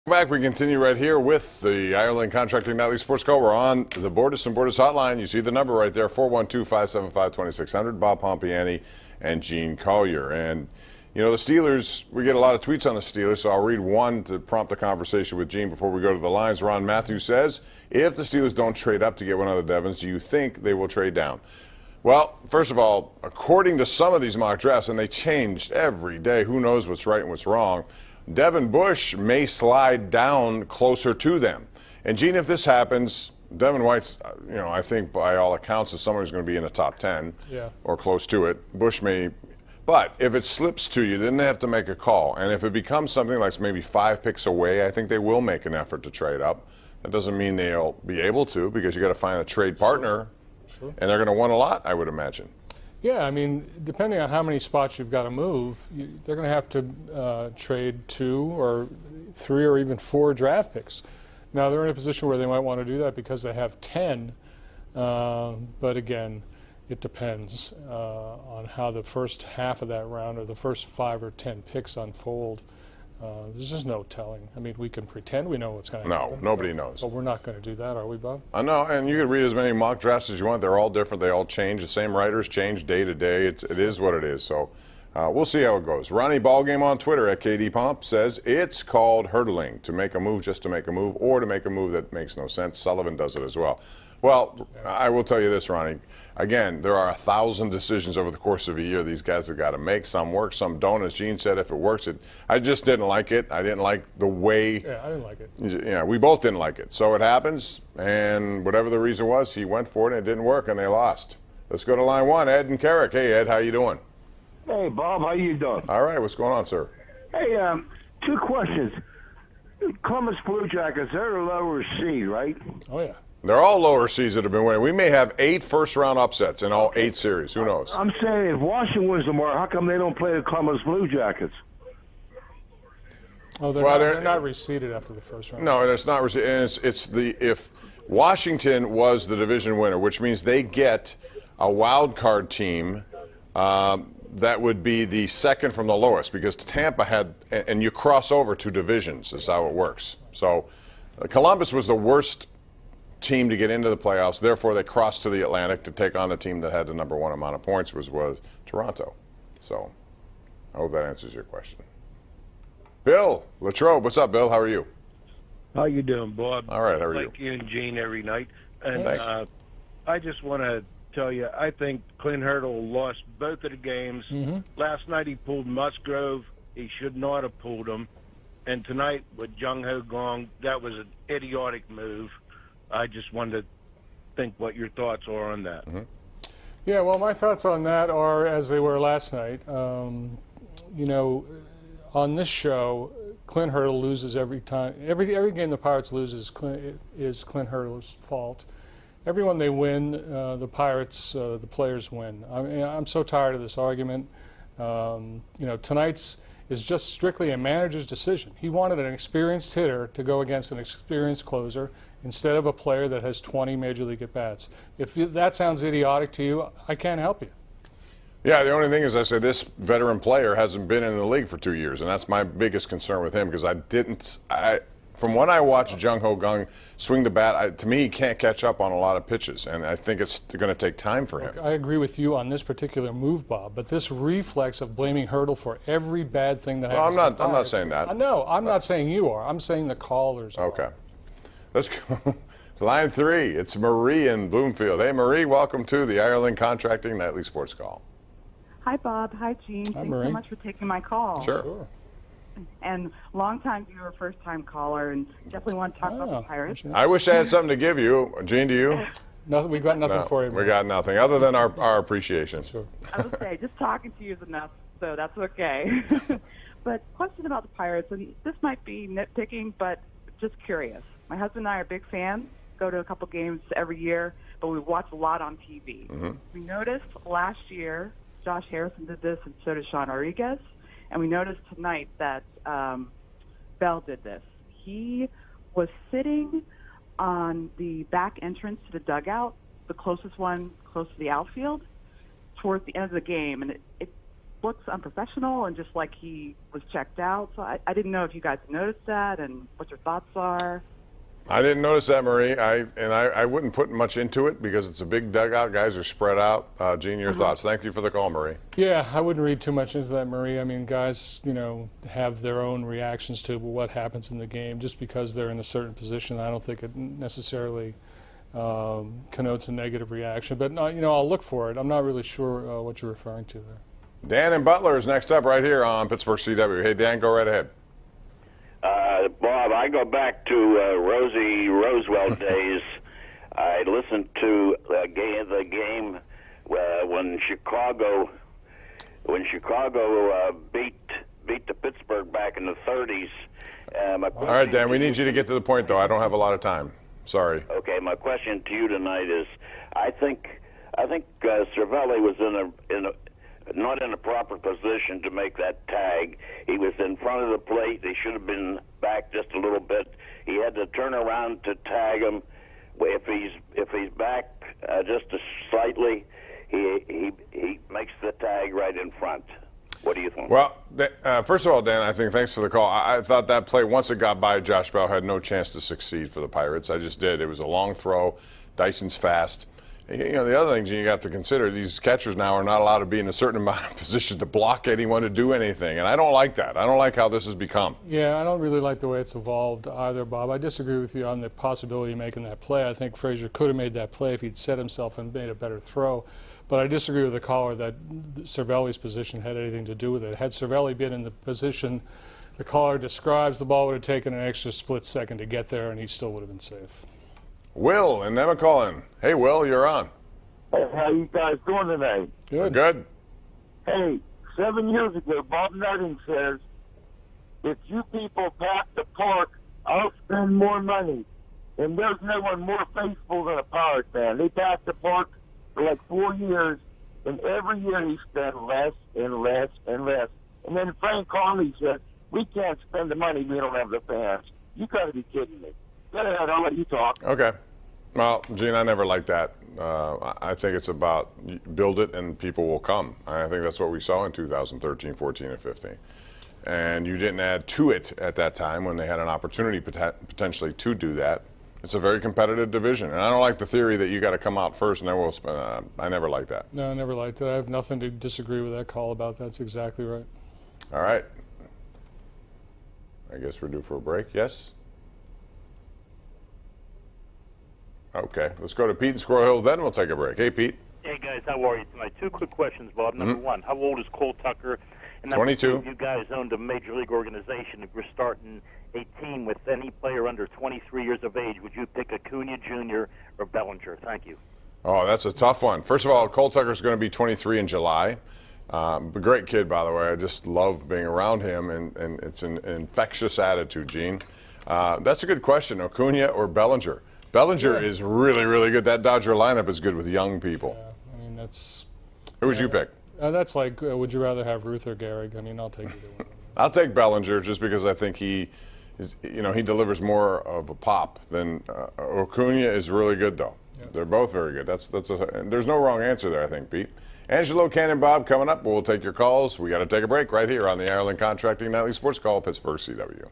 Back, we continue right here with the Ireland Contracting Nightly Sports Call. We're on the Borders and Borders hotline. You see the number right there, 412-575-2600. Bob Pompeani and Gene Collier. And, you know, the Steelers, we get a lot of tweets on the Steelers, so I'll read one to prompt a conversation with Gene before we go to the lines. Ron Matthews says, if the Steelers don't trade up to get one of the Devons, do you think they will trade down? Well, first of all, according to some of these mock drafts, and they changed every day, who knows what's right and what's wrong, Devin Bush may slide down closer to them. And, Gene, if this happens, Devin White's, you know, I think by all accounts is someone who's going to be in the top 10 or close to it. Bush may. But if it slips to you, then they have to make a call. And if it becomes something like maybe 5 picks away, I think they will make an effort to trade up. That doesn't mean they'll be able to, because you got to find a trade partner. Sure. And they're going to want a lot, I would imagine. Yeah, I mean, depending on how many spots you've got to move, they're going to have to trade 2 or 3 or even 4 draft picks. Now, they're in a position where they might want to do that because they have 10. But again, it depends on how the first half of that round or the first 5 or 10 picks unfold. There's just no telling. I mean, we can pretend we know what's going to happen. No, nobody knows. But we're not going to do that, are we, Bob? I know, and you can read as many mock drafts as you want. They're all different. They all change. The same writers change day to day. It is what it is. So we'll see how it goes. Ronnie Ballgame on Twitter at KD Pomp says it's called hurdling, to make a move just to make a move, or to make a move that makes no sense. Sullivan does it as well. Well, I will tell you this, Ronnie. Again, there are 1,000 decisions over the course of a year these guys have got to make. Some work, some don't. As Gene said, if it works, I just didn't like it. I didn't like the way. Yeah, I didn't like it. Yeah, we both didn't like it. So it happens, and whatever the reason was, he went for it, and it didn't work, and they lost. Let's go to line 1, Ed and Carrick. Hey, Ed, how you doing? Hey, Bob, how you doing? All right, what's going on, sir? Hey, 2 questions. Columbus Blue Jackets, they're a lower seed, right? Oh, yeah. They're all lower seeds that have been winning. We may have 8 first-round upsets in all 8 series. Who knows? I'm saying if Washington wins tomorrow, how come they don't play the Columbus Blue Jackets? Oh, they're not reseeded after the first round. No, it's not reseeded. If Washington was the division winner, which means they get a wild card team that would be the second from the lowest, because Tampa had, and you cross over 2 divisions is how it works. So Columbus was the worst team to get into the playoffs. Therefore, they crossed to the Atlantic to take on the team that had the number 1 amount of points, which was Toronto. So I hope that answers your question. Bill Latrobe, what's up, Bill? How are you? How you doing, Bob? All right, how are you? Like you and Gene every night. And Thanks. I just want to tell you, I think Clint Hurdle lost both of the games. Last night he pulled Musgrove. He should not have pulled him. And tonight with Jung Ho Gong, that was an idiotic move. I just wanted to think what your thoughts are on that. Yeah, well, my thoughts on that are as they were last night. You know, on this show, Clint Hurdle loses every time. Every game the Pirates lose is Clint Hurdle's fault. Every one they win, the Pirates, the players win. I'm so tired of this argument. You know, tonight's is just strictly a manager's decision. He wanted an experienced hitter to go against an experienced closer instead of a player that has 20 Major League at-bats. If that sounds idiotic to you, I can't help you. Yeah, the only thing is I say this veteran player hasn't been in the league for 2 years, and that's my biggest concern with him, because from when I watched Jung Ho Gong swing the bat, to me he can't catch up on a lot of pitches, and I think it's going to take time for him. I agree with you on this particular move, Bob, but this reflex of blaming Hurdle for every bad thing that happens. I'm not saying that. No, I'm not saying you are. I'm saying the callers are. Okay. Let's go. Line 3, it's Marie in Bloomfield. Hey, Marie, welcome to the Ireland Contracting Nightly Sports Call. Hi, Bob. Hi, Gene. Hi, Thanks Marie. so much for taking my call. Sure. And long-time viewer, first-time caller, and definitely want to talk about the Pirates. I wish I had something to give you. Gene, do you? Nothing. We've got nothing No, for you. we got nothing other than our appreciation. Sure. I would say just talking to you is enough, so that's okay. But question about the Pirates, and this might be nitpicking, but just curious. My husband and I are big fans, go to a couple games every year, but we watch a lot on TV. We noticed last year Josh Harrison did this, and so did Sean Rodriguez. And we noticed tonight that Bell did this. He was sitting on the back entrance to the dugout, the closest one close to the outfield, towards the end of the game. And looks unprofessional and just like he was checked out. So I didn't know if you guys noticed that and what your thoughts are. I didn't notice that, Marie. I wouldn't put much into it because it's a big dugout. Guys are spread out. Gene, your thoughts? Thank you for the call, Marie. Yeah, I wouldn't read too much into that, Marie. I mean, guys, have their own reactions to what happens in the game. Just because they're in a certain position, I don't think it necessarily connotes a negative reaction. But I'll look for it. I'm not really sure what you're referring to there. Dan in Butler is next up right here on Pittsburgh CW. Hey, Dan, go right ahead. Bob, I go back to Rosie Rosewell days. I listened to the game when Chicago beat the Pittsburgh back in the 30s. All right, Dan, we need you to get to the point, though. I don't have a lot of time. Sorry. Okay, my question to you tonight is, I think Cervelli was not in a proper position to make that tag. He was in front of the plate. He should have been back just a little bit. He had to turn around to tag him. If he's back just slightly, he makes the tag right in front. What do you think? Well, first of all, Dan, thanks for the call. I thought that play, once it got by Josh Bell, had no chance to succeed for the Pirates. I just did. It was a long throw. Dyson's fast. The other thing you got to consider, these catchers now are not allowed to be in a certain amount of position to block anyone to do anything, and I don't like that. I don't like how this has become. Yeah, I don't really like the way it's evolved either, Bob. I disagree with you on the possibility of making that play. I think Frazier could have made that play if he'd set himself and made a better throw. But I disagree with the caller that Cervelli's position had anything to do with it. Had Cervelli been in the position the caller describes, the ball would have taken an extra split second to get there, and he still would have been safe. Will and Emma calling. Hey, Will, you're on. Hey, how you guys doing tonight? Good. Good. Hey, 7 years ago, Bob Nutting says, if you people pack the park, I'll spend more money. And there's no one more faithful than a Pirate fan. They packed the park for like 4 years, and every year he spent less and less and less. And then Frank Conley said, we can't spend the money, we don't have the fans. You got to be kidding me. Go ahead, I'll let you talk. Okay. Well, Gene, I never liked that. I think it's about build it and people will come. I think that's what we saw in 2013, 14, and 15. And you didn't add to it at that time when they had an opportunity potentially to do that. It's a very competitive division. And I don't like the theory that you got to come out first and then we'll spend. I never liked that. No, I never liked it. I have nothing to disagree with that call about. That's exactly right. All right. I guess we're due for a break. Yes? Okay, let's go to Pete in Squirrel Hill, then we'll take a break. Hey, Pete. Hey, guys, how are you tonight? Two quick questions, Bob. Number one, how old is Cole Tucker? And number 22. two, you guys owned a major league organization. If you're starting a team with any player under 23 years of age, would you pick Acuna Jr. or Bellinger? Thank you. Oh, that's a tough one. First of all, Cole Tucker's going to be 23 in July. A great kid, by the way. I just love being around him, and it's an infectious attitude, Gene. That's a good question, Acuna or Bellinger? Bellinger is really, really good. That Dodger lineup is good with young people. Yeah, I mean, that's... Who would you pick? That's like, would you rather have Ruth or Gehrig? I mean, I'll take either one. I'll take Bellinger just because I think he delivers more of a pop than Acuna is really good, though. Yeah. They're both very good. There's no wrong answer there, I think, Pete. Angelo, Ken, and Bob coming up. We'll take your calls. We got to take a break right here on the Ireland Contracting Nightly Sports Call, Pittsburgh CW.